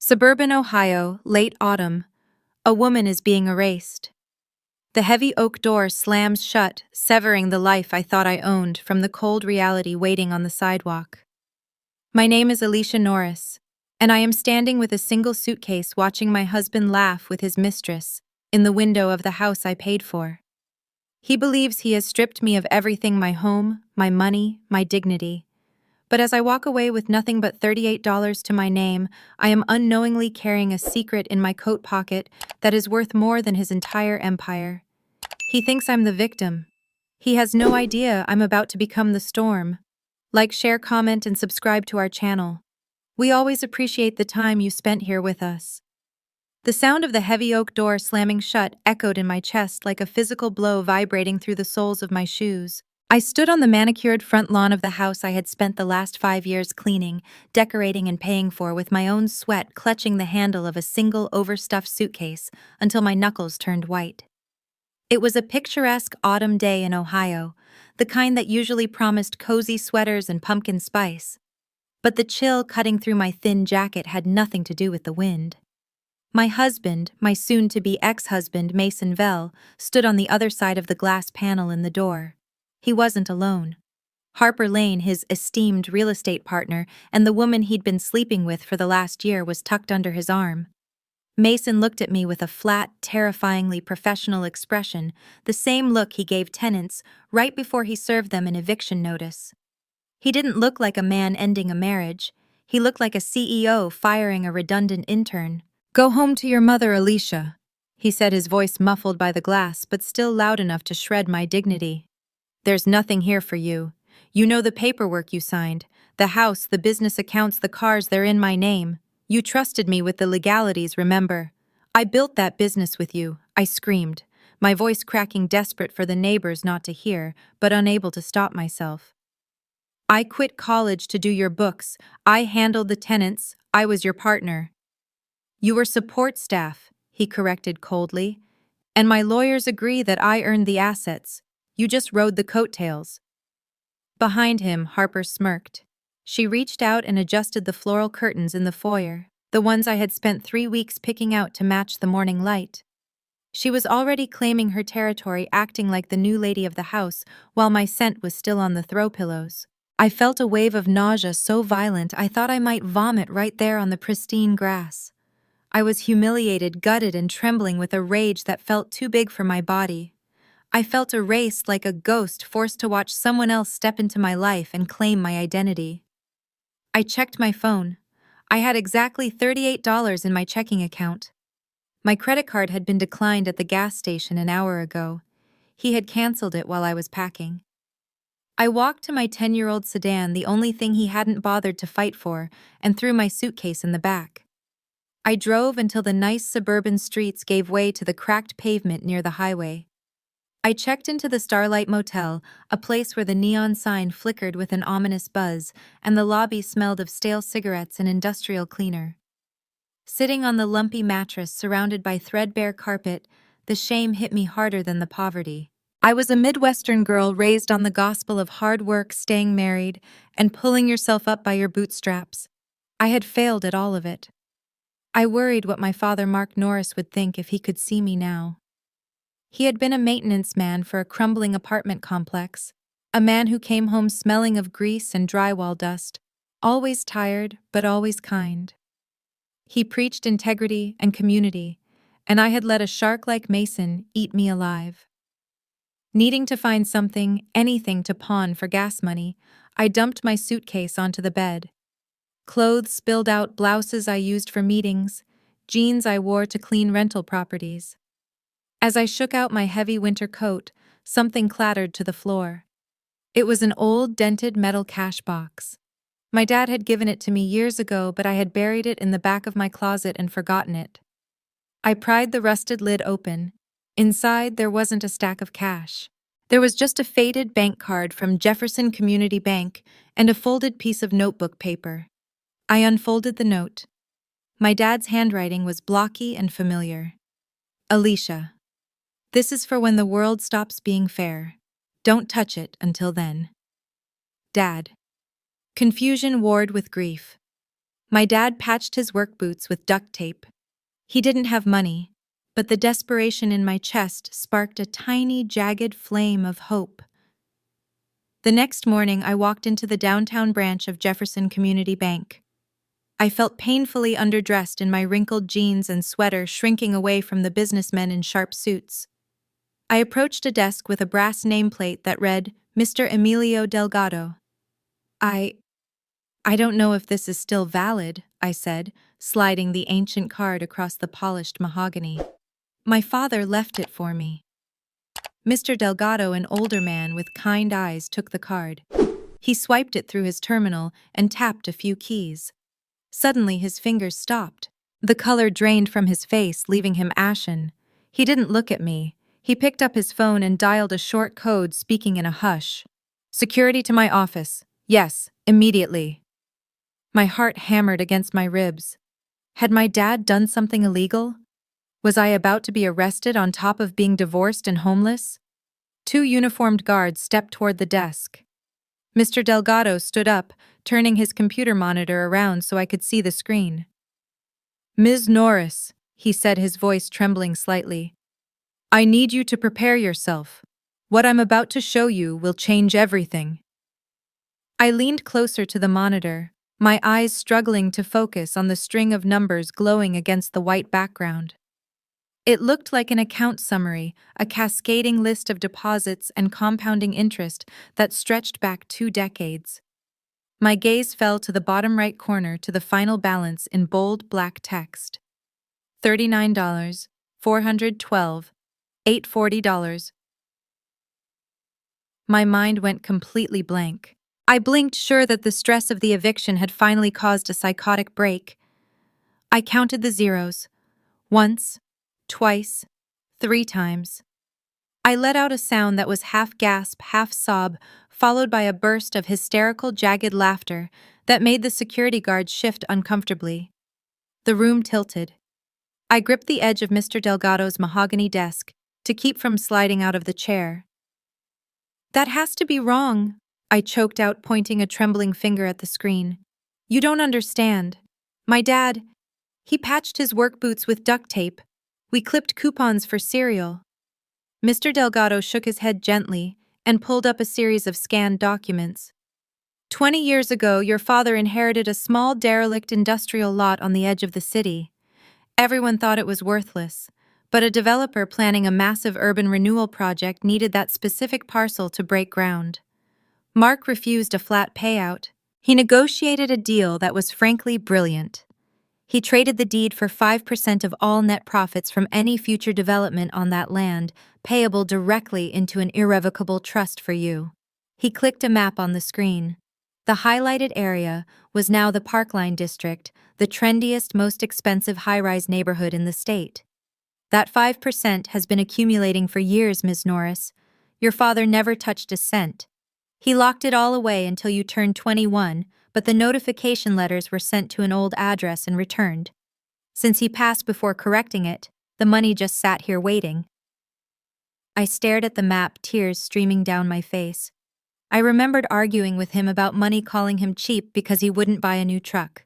Suburban Ohio, late autumn. A woman is being erased. The heavy oak door slams shut, severing the life I thought I owned from the cold reality waiting on the sidewalk. My name is Alicia Norris, and I am standing with a single suitcase watching my husband laugh with his mistress in the window of the house I paid for. He believes he has stripped me of everything: my home, my money, my dignity. But as I walk away with nothing but $38 to my name, I am unknowingly carrying a secret in my coat pocket that is worth more than his entire empire. He thinks I'm the victim. He has no idea I'm about to become the storm. Like, share, comment, and subscribe to our channel. We always appreciate the time you spent here with us. The sound of the heavy oak door slamming shut echoed in my chest like a physical blow vibrating through the soles of my shoes. I stood on the manicured front lawn of the house I had spent the last 5 years cleaning, decorating, and paying for with my own sweat, clutching the handle of a single overstuffed suitcase until my knuckles turned white. It was a picturesque autumn day in Ohio, the kind that usually promised cozy sweaters and pumpkin spice. But the chill cutting through my thin jacket had nothing to do with the wind. My husband, my soon-to-be ex-husband, Mason Vell, stood on the other side of the glass panel in the door. He wasn't alone. Harper Lane, his esteemed real estate partner, and the woman he'd been sleeping with for the last year, was tucked under his arm. Mason looked at me with a flat, terrifyingly professional expression, the same look he gave tenants right before he served them an eviction notice. He didn't look like a man ending a marriage. He looked like a CEO firing a redundant intern. "Go home to your mother, Alicia," he said, his voice muffled by the glass but still loud enough to shred my dignity. "There's nothing here for you. You know the paperwork you signed, the house, the business accounts, the cars, they're in my name. You trusted me with the legalities, remember? I built that business with you," I screamed, my voice cracking, desperate for the neighbors not to hear, but unable to stop myself. "I quit college to do your books. I handled the tenants. I was your partner." "You were support staff," he corrected coldly. "And my lawyers agree that I earned the assets. You just rode the coattails." Behind him, Harper smirked. She reached out and adjusted the floral curtains in the foyer, the ones I had spent 3 weeks picking out to match the morning light. She was already claiming her territory, acting like the new lady of the house, while my scent was still on the throw pillows. I felt a wave of nausea so violent I thought I might vomit right there on the pristine grass. I was humiliated, gutted, and trembling with a rage that felt too big for my body. I felt erased like a ghost forced to watch someone else step into my life and claim my identity. I checked my phone. I had exactly $38 in my checking account. My credit card had been declined at the gas station an hour ago. He had canceled it while I was packing. I walked to my 10-year-old sedan, the only thing he hadn't bothered to fight for, and threw my suitcase in the back. I drove until the nice suburban streets gave way to the cracked pavement near the highway. I checked into the Starlight Motel, a place where the neon sign flickered with an ominous buzz, and the lobby smelled of stale cigarettes and industrial cleaner. Sitting on the lumpy mattress surrounded by threadbare carpet, the shame hit me harder than the poverty. I was a Midwestern girl raised on the gospel of hard work, staying married, and pulling yourself up by your bootstraps. I had failed at all of it. I worried what my father, Mark Norris, would think if he could see me now. He had been a maintenance man for a crumbling apartment complex, a man who came home smelling of grease and drywall dust, always tired but always kind. He preached integrity and community, and I had let a shark like Mason eat me alive. Needing to find something, anything to pawn for gas money, I dumped my suitcase onto the bed. Clothes spilled out, blouses I used for meetings, jeans I wore to clean rental properties. As I shook out my heavy winter coat, something clattered to the floor. It was an old, dented metal cash box. My dad had given it to me years ago, but I had buried it in the back of my closet and forgotten it. I pried the rusted lid open. Inside, there wasn't a stack of cash. There was just a faded bank card from Jefferson Community Bank and a folded piece of notebook paper. I unfolded the note. My dad's handwriting was blocky and familiar. "Alicia, this is for when the world stops being fair. Don't touch it until then. Dad." Confusion warred with grief. My dad patched his work boots with duct tape. He didn't have money, but the desperation in my chest sparked a tiny, jagged flame of hope. The next morning, I walked into the downtown branch of Jefferson Community Bank. I felt painfully underdressed in my wrinkled jeans and sweater, shrinking away from the businessmen in sharp suits. I approached a desk with a brass nameplate that read, Mr. Emilio Delgado. I don't know if this is still valid, I said, sliding the ancient card across the polished mahogany. My father left it for me. Mr. Delgado, an older man with kind eyes, took the card. He swiped it through his terminal and tapped a few keys. Suddenly, his fingers stopped. The color drained from his face, leaving him ashen. He didn't look at me. He picked up his phone and dialed a short code, speaking in a hush. Security to my office. Yes, immediately. My heart hammered against my ribs. Had my dad done something illegal? Was I about to be arrested on top of being divorced and homeless? Two uniformed guards stepped toward the desk. Mr. Delgado stood up, turning his computer monitor around so I could see the screen. Ms. Norris, he said, his voice trembling slightly. I need you to prepare yourself. What I'm about to show you will change everything. I leaned closer to the monitor, my eyes struggling to focus on the string of numbers glowing against the white background. It looked like an account summary, a cascading list of deposits and compounding interest that stretched back 2 decades. My gaze fell to the bottom right corner to the final balance in bold black text. $39, $412, $840. My mind went completely blank. I blinked, sure that the stress of the eviction had finally caused a psychotic break. I counted the zeros. Once, twice, 3 times. I let out a sound that was half gasp, half sob, followed by a burst of hysterical, jagged laughter that made the security guards shift uncomfortably. The room tilted. I gripped the edge of Mr. Delgado's mahogany desk to keep from sliding out of the chair. That has to be wrong, I choked out, pointing a trembling finger at the screen. You don't understand. My dad, he patched his work boots with duct tape. We clipped coupons for cereal. Mr. Delgado shook his head gently and pulled up a series of scanned documents. 20 years ago, your father inherited a small derelict industrial lot on the edge of the city. Everyone thought it was worthless, but a developer planning a massive urban renewal project needed that specific parcel to break ground. Mark refused a flat payout. He negotiated a deal that was frankly brilliant. He traded the deed for 5% of all net profits from any future development on that land, payable directly into an irrevocable trust for you. He clicked a map on the screen. The highlighted area was now the Parkline District, the trendiest, most expensive high-rise neighborhood in the state. That 5% has been accumulating for years, Ms. Norris. Your father never touched a cent. He locked it all away until you turned 21, but the notification letters were sent to an old address and returned. Since he passed before correcting it, the money just sat here waiting. I stared at the map, tears streaming down my face. I remembered arguing with him about money, calling him cheap because he wouldn't buy a new truck.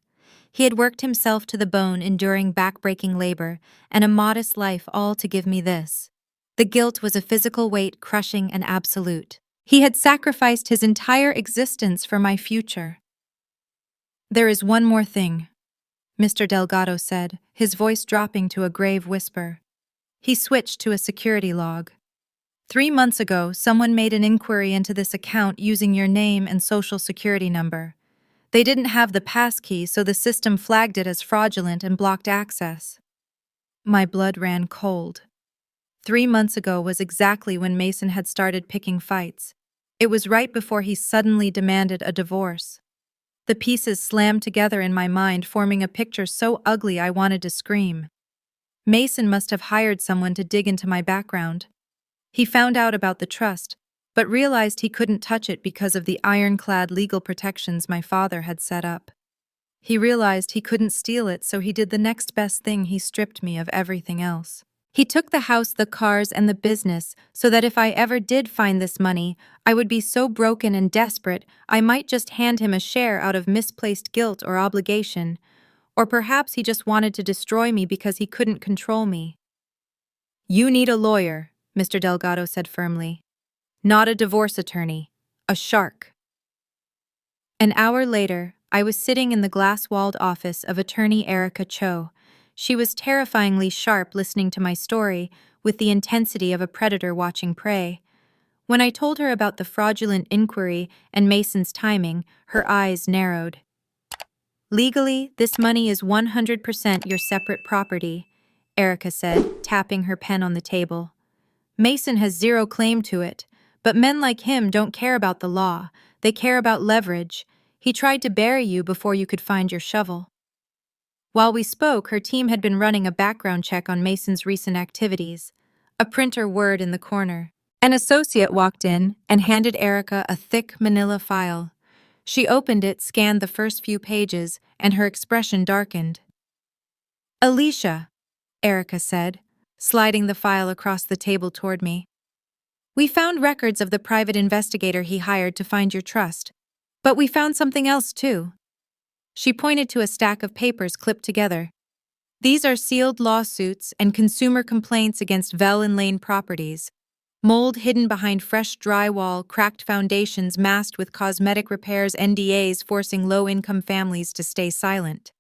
He had worked himself to the bone, enduring back-breaking labor and a modest life, all to give me this. The guilt was a physical weight, crushing and absolute. He had sacrificed his entire existence for my future. There is one more thing, Mr. Delgado said, his voice dropping to a grave whisper. He switched to a security log. 3 months ago, someone made an inquiry into this account using your name and social security number. They didn't have the passkey, so the system flagged it as fraudulent and blocked access. My blood ran cold. 3 months ago was exactly when Mason had started picking fights. It was right before he suddenly demanded a divorce. The pieces slammed together in my mind, forming a picture so ugly I wanted to scream. Mason must have hired someone to dig into my background. He found out about the trust, but realized he couldn't touch it because of the ironclad legal protections my father had set up. He realized he couldn't steal it, so he did the next best thing: he stripped me of everything else. He took the house, the cars, and the business, so that if I ever did find this money, I would be so broken and desperate I might just hand him a share out of misplaced guilt or obligation, Or perhaps he just wanted to destroy me because he couldn't control me. You need a lawyer, Mr. Delgado said firmly. Not a divorce attorney. A shark. An hour later, I was sitting in the glass-walled office of attorney Erica Cho. She was terrifyingly sharp listening to my story, with the intensity of a predator watching prey. When I told her about the fraudulent inquiry and Mason's timing, her eyes narrowed. Legally, this money is 100% your separate property, Erica said, tapping her pen on the table. Mason has zero claim to it, but men like him don't care about the law. They care about leverage. He tried to bury you before you could find your shovel. While we spoke, her team had been running a background check on Mason's recent activities. A printer whirred in the corner. An associate walked in and handed Erica a thick manila file. She opened it, scanned the first few pages, and her expression darkened. Alicia, Erica said, sliding the file across the table toward me. We found records of the private investigator he hired to find your trust. But we found something else, too. She pointed to a stack of papers clipped together. These are sealed lawsuits and consumer complaints against Vellon Lane properties. Mold hidden behind fresh drywall, cracked foundations masked with cosmetic repairs, NDAs forcing low-income families to stay silent.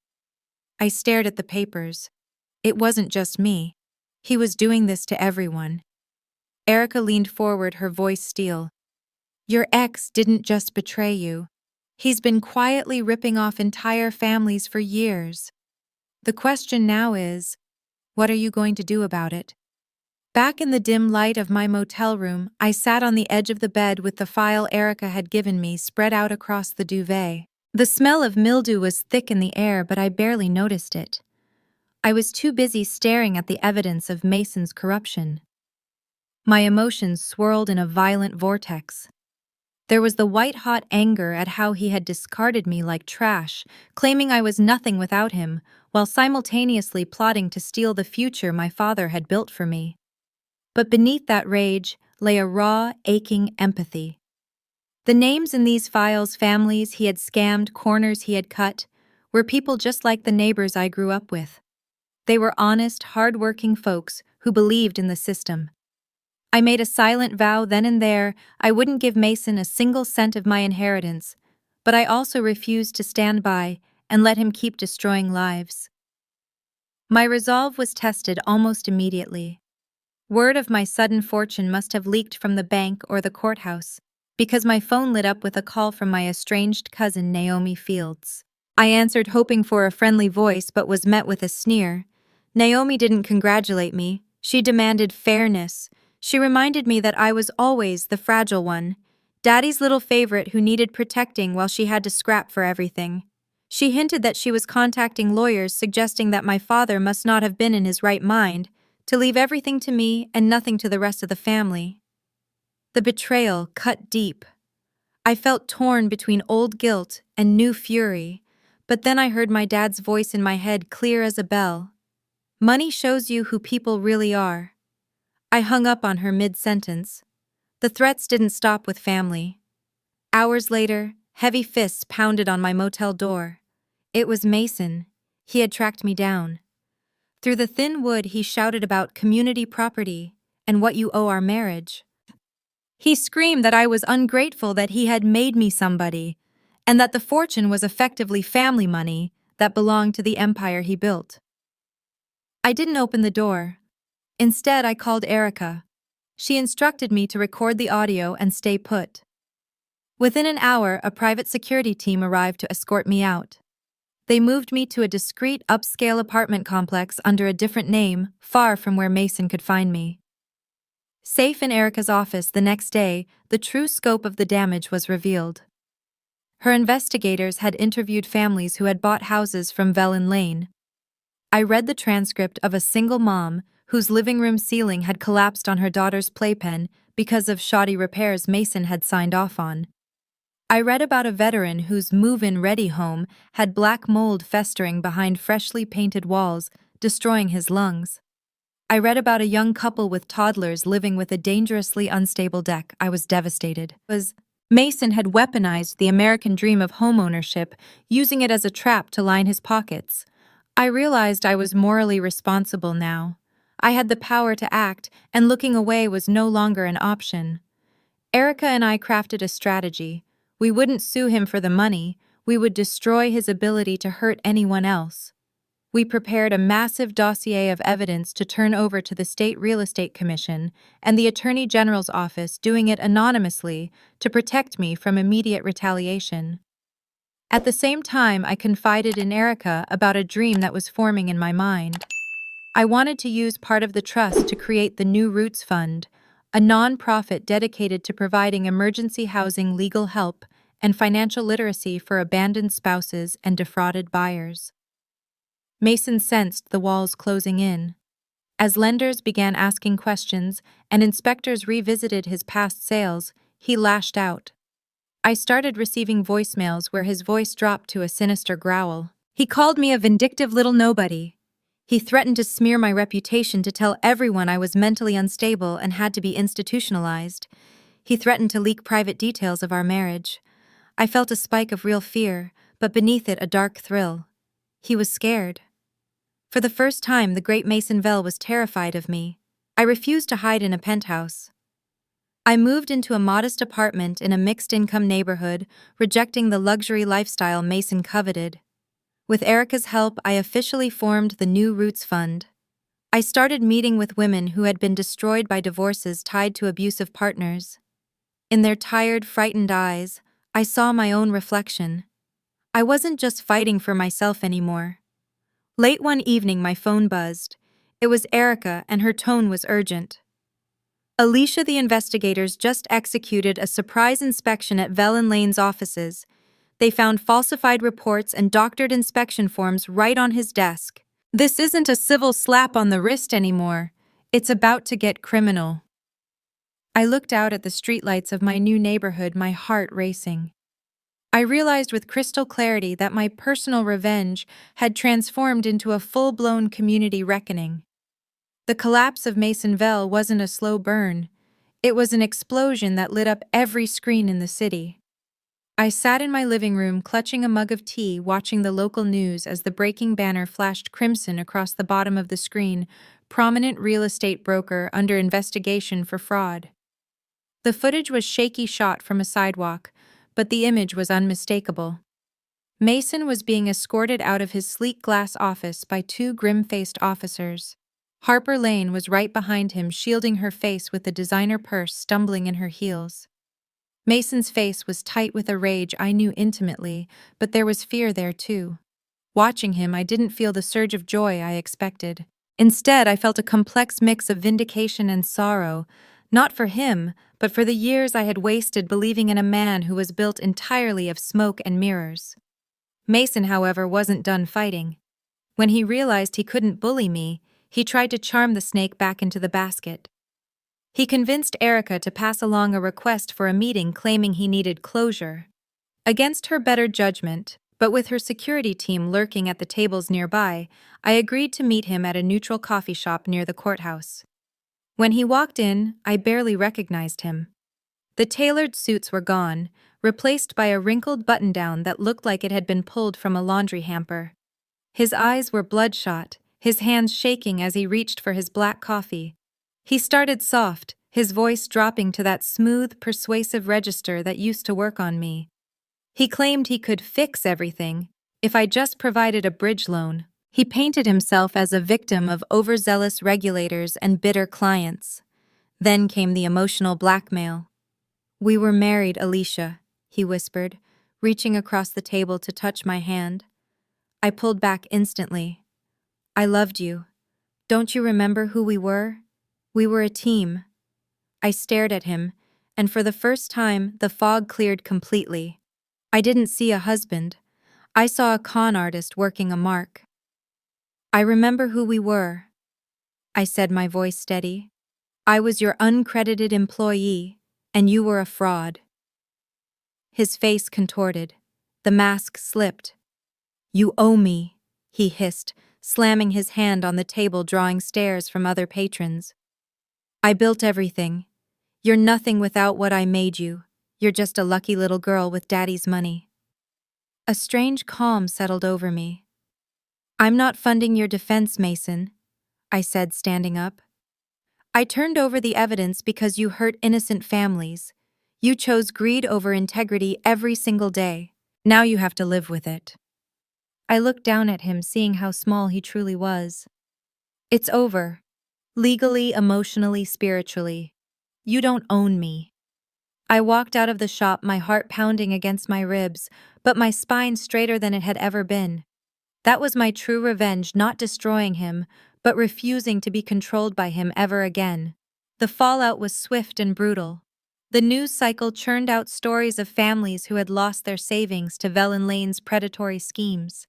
I stared at the papers. It wasn't just me. He was doing this to everyone. Erica leaned forward, her voice steel. Your ex didn't just betray you. He's been quietly ripping off entire families for years. The question now is, what are you going to do about it? Back in the dim light of my motel room, I sat on the edge of the bed with the file Erica had given me spread out across the duvet. The smell of mildew was thick in the air, but I barely noticed it. I was too busy staring at the evidence of Mason's corruption. My emotions swirled in a violent vortex. There was the white-hot anger at how he had discarded me like trash, claiming I was nothing without him, while simultaneously plotting to steal the future my father had built for me. But beneath that rage lay a raw, aching empathy. The names in these files, families he had scammed, corners he had cut, were people just like the neighbors I grew up with. They were honest, hard-working folks who believed in the system. I made a silent vow then and there I wouldn't give Mason a single cent of my inheritance, but I also refused to stand by and let him keep destroying lives. My resolve was tested almost immediately. Word of my sudden fortune must have leaked from the bank or the courthouse, because my phone lit up with a call from my estranged cousin Naomi Fields. I answered, hoping for a friendly voice, but was met with a sneer. Naomi didn't congratulate me. She demanded fairness. She reminded me that I was always the fragile one, Daddy's little favorite who needed protecting while she had to scrap for everything. She hinted that she was contacting lawyers suggesting that my father must not have been in his right mind, to leave everything to me and nothing to the rest of the family. The betrayal cut deep. I felt torn between old guilt and new fury, but then I heard my dad's voice in my head clear as a bell. Money shows you who people really are. I hung up on her mid-sentence. The threats didn't stop with family. Hours later, heavy fists pounded on my motel door. It was Mason. He had tracked me down. Through the thin wood, he shouted about community property and what you owe our marriage. He screamed that I was ungrateful, that he had made me somebody, and that the fortune was effectively family money that belonged to the empire he built. I didn't open the door. Instead, I called Erica. She instructed me to record the audio and stay put. Within an hour, a private security team arrived to escort me out. They moved me to a discreet, upscale apartment complex under a different name, far from where Mason could find me. Safe in Erica's office the next day, the true scope of the damage was revealed. Her investigators had interviewed families who had bought houses from Vellon Lane. I read the transcript of a single mom whose living room ceiling had collapsed on her daughter's playpen because of shoddy repairs Mason had signed off on. I read about a veteran whose move-in-ready home had black mold festering behind freshly painted walls, destroying his lungs. I read about a young couple with toddlers living with a dangerously unstable deck. I was devastated. Mason had weaponized the American dream of homeownership, using it as a trap to line his pockets. I realized I was morally responsible now. I had the power to act, and looking away was no longer an option. Erica and I crafted a strategy. We wouldn't sue him for the money, we would destroy his ability to hurt anyone else. We prepared a massive dossier of evidence to turn over to the State Real Estate Commission and the Attorney General's office, doing it anonymously to protect me from immediate retaliation. At the same time, I confided in Erica about a dream that was forming in my mind. I wanted to use part of the trust to create the New Roots Fund, a non-profit dedicated to providing emergency housing, legal help, and financial literacy for abandoned spouses and defrauded buyers. Mason sensed the walls closing in. As lenders began asking questions and inspectors revisited his past sales, he lashed out. I started receiving voicemails where his voice dropped to a sinister growl. He called me a vindictive little nobody. He threatened to smear my reputation, to tell everyone I was mentally unstable and had to be institutionalized. He threatened to leak private details of our marriage. I felt a spike of real fear, but beneath it a dark thrill. He was scared. For the first time, the great Masonville was terrified of me. I refused to hide in a penthouse. I moved into a modest apartment in a mixed-income neighborhood, rejecting the luxury lifestyle Mason coveted. With Erica's help, I officially formed the New Roots Fund. I started meeting with women who had been destroyed by divorces tied to abusive partners. In their tired, frightened eyes, I saw my own reflection. I wasn't just fighting for myself anymore. Late one evening, my phone buzzed. It was Erica, and her tone was urgent. Alicia, the investigators just executed a surprise inspection at Velen Lane's offices. They found falsified reports and doctored inspection forms right on his desk. This isn't a civil slap on the wrist anymore. It's about to get criminal. I looked out at the streetlights of my new neighborhood, my heart racing. I realized with crystal clarity that my personal revenge had transformed into a full-blown community reckoning. The collapse of Masonville wasn't a slow burn. It was an explosion that lit up every screen in the city. I sat in my living room, clutching a mug of tea, watching the local news as the breaking banner flashed crimson across the bottom of the screen: prominent real estate broker under investigation for fraud. The footage was shaky, shot from a sidewalk, but the image was unmistakable. Mason was being escorted out of his sleek glass office by two grim-faced officers. Harper Lane was right behind him, shielding her face with the designer purse stumbling in her heels. Mason's face was tight with a rage I knew intimately, but there was fear there too. Watching him, I didn't feel the surge of joy I expected. Instead, I felt a complex mix of vindication and sorrow, not for him, but for the years I had wasted believing in a man who was built entirely of smoke and mirrors. Mason, however, wasn't done fighting. When he realized he couldn't bully me, he tried to charm the snake back into the basket. He convinced Erica to pass along a request for a meeting, claiming he needed closure. Against her better judgment, but with her security team lurking at the tables nearby, I agreed to meet him at a neutral coffee shop near the courthouse. When he walked in, I barely recognized him. The tailored suits were gone, replaced by a wrinkled button-down that looked like it had been pulled from a laundry hamper. His eyes were bloodshot, his hands shaking as he reached for his black coffee. He started soft, his voice dropping to that smooth, persuasive register that used to work on me. He claimed he could fix everything if I just provided a bridge loan. He painted himself as a victim of overzealous regulators and bitter clients. Then came the emotional blackmail. "We were married, Alicia," he whispered, reaching across the table to touch my hand. I pulled back instantly. "I loved you. Don't you remember who we were? We were a team." I stared at him, and for the first time, the fog cleared completely. I didn't see a husband. I saw a con artist working a mark. "I remember who we were," I said, my voice steady. "I was your uncredited employee, and you were a fraud." His face contorted. The mask slipped. "You owe me," he hissed, slamming his hand on the table, drawing stares from other patrons. "I built everything. You're nothing without what I made you. You're just a lucky little girl with daddy's money." A strange calm settled over me. I'm not funding your defense, Mason, I said, standing up. I turned over the evidence because you hurt innocent families. You chose greed over integrity every single day. Now you have to live with it. I looked down at him, seeing how small he truly was. It's over. Legally, emotionally, spiritually. You don't own me. I walked out of the shop, my heart pounding against my ribs, but my spine straighter than it had ever been. That was my true revenge, not destroying him, but refusing to be controlled by him ever again. The fallout was swift and brutal. The news cycle churned out stories of families who had lost their savings to Velen Lane's predatory schemes.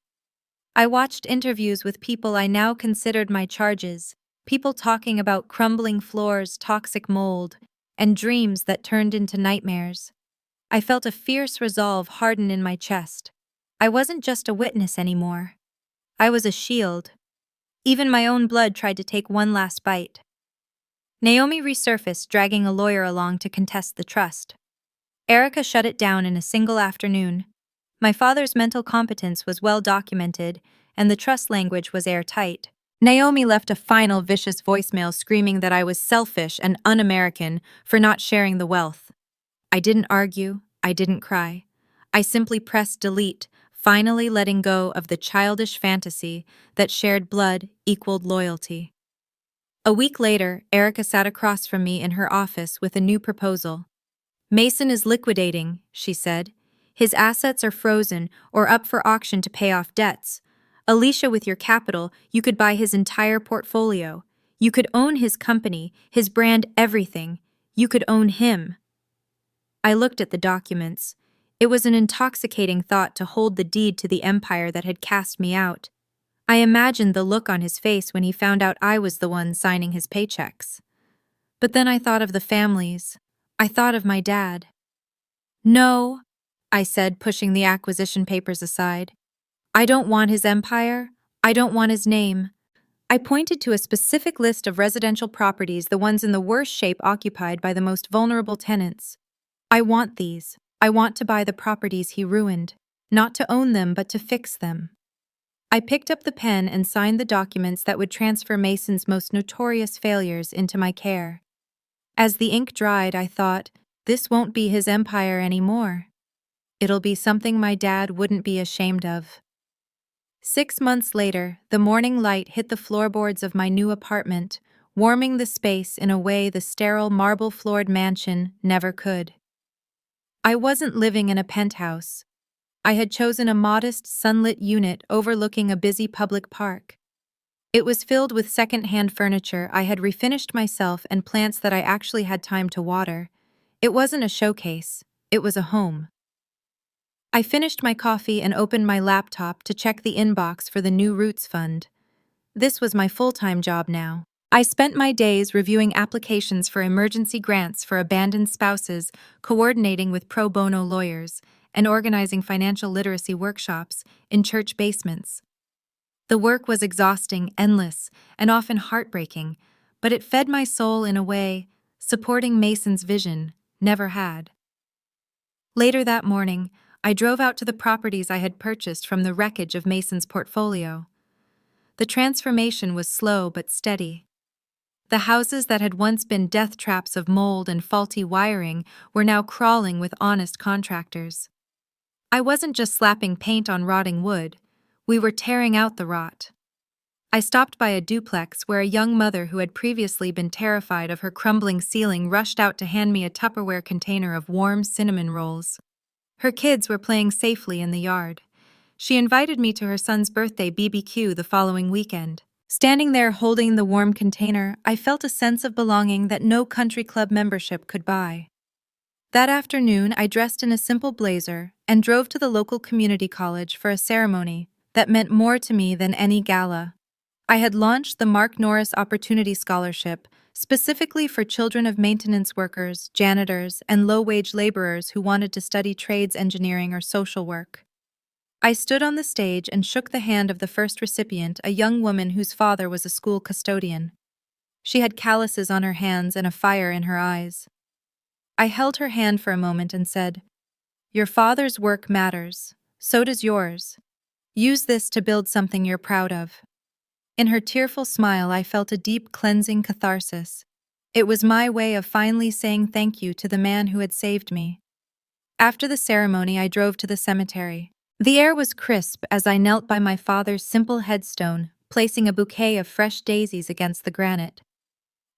I watched interviews with people I now considered my charges, people talking about crumbling floors, toxic mold, and dreams that turned into nightmares. I felt a fierce resolve harden in my chest. I wasn't just a witness anymore. I was a shield. Even my own blood tried to take one last bite. Naomi resurfaced, dragging a lawyer along to contest the trust. Erica shut it down in a single afternoon. My father's mental competence was well documented, and the trust language was airtight. Naomi left a final vicious voicemail screaming that I was selfish and un-American for not sharing the wealth. I didn't argue, I didn't cry. I simply pressed delete, finally letting go of the childish fantasy that shared blood equaled loyalty. A week later, Erica sat across from me in her office with a new proposal. Mason is liquidating, she said. His assets are frozen or up for auction to pay off debts. Alicia, with your capital, you could buy his entire portfolio. You could own his company, his brand, everything. You could own him. I looked at the documents. It was an intoxicating thought to hold the deed to the empire that had cast me out. I imagined the look on his face when he found out I was the one signing his paychecks. But then I thought of the families. I thought of my dad. No, I said, pushing the acquisition papers aside. I don't want his empire. I don't want his name. I pointed to a specific list of residential properties, the ones in the worst shape occupied by the most vulnerable tenants. I want these. I want to buy the properties he ruined. Not to own them, but to fix them. I picked up the pen and signed the documents that would transfer Mason's most notorious failures into my care. As the ink dried, I thought, this won't be his empire anymore. It'll be something my dad wouldn't be ashamed of. 6 months later, the morning light hit the floorboards of my new apartment, warming the space in a way the sterile marble-floored mansion never could. I wasn't living in a penthouse. I had chosen a modest, sunlit unit overlooking a busy public park. It was filled with second-hand furniture I had refinished myself and plants that I actually had time to water. It wasn't a showcase, it was a home. I finished my coffee and opened my laptop to check the inbox for the new Roots Fund. This was my full-time job now. I spent my days reviewing applications for emergency grants for abandoned spouses, coordinating with pro bono lawyers, and organizing financial literacy workshops in church basements. The work was exhausting, endless, and often heartbreaking, but it fed my soul in a way supporting Mason's vision never had. Later that morning, I drove out to the properties I had purchased from the wreckage of Mason's portfolio. The transformation was slow but steady. The houses that had once been death traps of mold and faulty wiring were now crawling with honest contractors. I wasn't just slapping paint on rotting wood, we were tearing out the rot. I stopped by a duplex where a young mother who had previously been terrified of her crumbling ceiling rushed out to hand me a Tupperware container of warm cinnamon rolls. Her kids were playing safely in the yard. She invited me to her son's birthday BBQ the following weekend. Standing there holding the warm container, I felt a sense of belonging that no country club membership could buy. That afternoon, I dressed in a simple blazer and drove to the local community college for a ceremony that meant more to me than any gala. I had launched the Mark Norris Opportunity Scholarship specifically for children of maintenance workers, janitors, and low-wage laborers who wanted to study trades, engineering, or social work. I stood on the stage and shook the hand of the first recipient, a young woman whose father was a school custodian. She had calluses on her hands and a fire in her eyes. I held her hand for a moment and said, "Your father's work matters. So does yours. Use this to build something you're proud of." In her tearful smile, I felt a deep cleansing catharsis. It was my way of finally saying thank you to the man who had saved me. After the ceremony, I drove to the cemetery. The air was crisp as I knelt by my father's simple headstone, placing a bouquet of fresh daisies against the granite.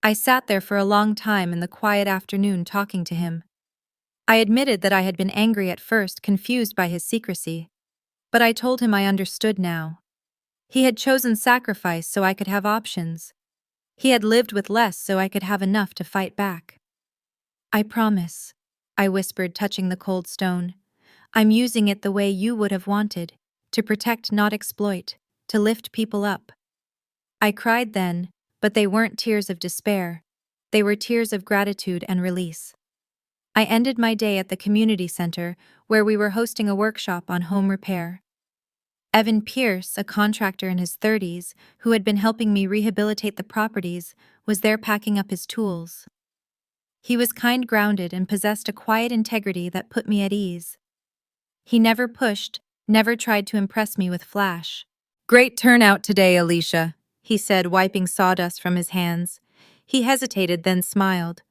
I sat there for a long time in the quiet afternoon talking to him. I admitted that I had been angry at first, confused by his secrecy, but I told him I understood now. He had chosen sacrifice so I could have options. He had lived with less so I could have enough to fight back. "I promise," I whispered, touching the cold stone. "I'm using it the way you would have wanted, to protect, not exploit, to lift people up." I cried then, but they weren't tears of despair. They were tears of gratitude and release. I ended my day at the community center, where we were hosting a workshop on home repair. Evan Pierce, a contractor in his 30s, who had been helping me rehabilitate the properties, was there packing up his tools. He was kind, grounded, and possessed a quiet integrity that put me at ease. He never pushed, never tried to impress me with flash. "Great turnout today, Alicia," he said, wiping sawdust from his hands. He hesitated, then smiled.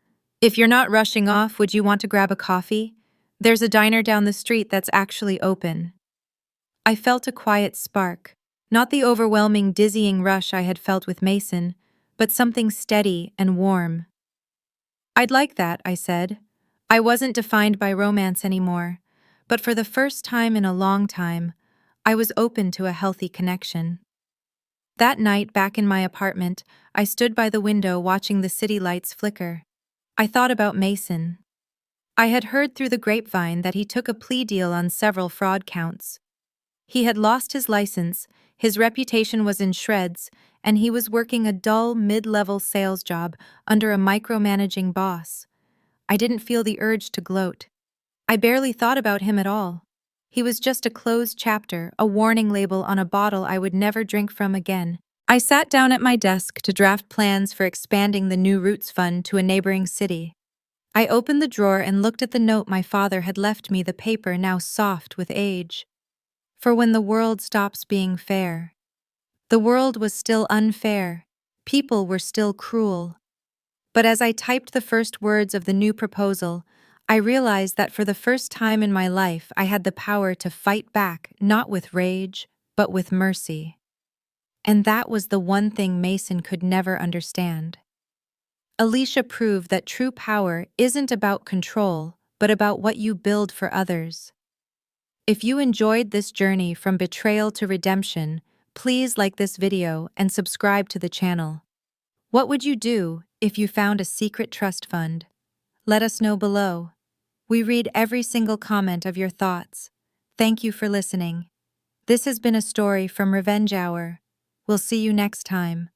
"If you're not rushing off, would you want to grab a coffee? There's a diner down the street that's actually open." I felt a quiet spark, not the overwhelming, dizzying rush I had felt with Mason, but something steady and warm. "I'd like that," I said. I wasn't defined by romance anymore, but for the first time in a long time, I was open to a healthy connection. That night, back in my apartment, I stood by the window watching the city lights flicker. I thought about Mason. I had heard through the grapevine that he took a plea deal on several fraud counts. He had lost his license, his reputation was in shreds, and he was working a dull, mid-level sales job under a micromanaging boss. I didn't feel the urge to gloat. I barely thought about him at all. He was just a closed chapter, a warning label on a bottle I would never drink from again. I sat down at my desk to draft plans for expanding the New Roots Fund to a neighboring city. I opened the drawer and looked at the note my father had left me, the paper now soft with age. "For when the world stops being fair." The world was still unfair. People were still cruel. But as I typed the first words of the new proposal, I realized that for the first time in my life I had the power to fight back, not with rage, but with mercy. And that was the one thing Mason could never understand. Alicia proved that true power isn't about control, but about what you build for others. If you enjoyed this journey from betrayal to redemption, please like this video and subscribe to the channel. What would you do if you found a secret trust fund? Let us know below. We read every single comment of your thoughts. Thank you for listening. This has been a story from Revenge Hour. We'll see you next time.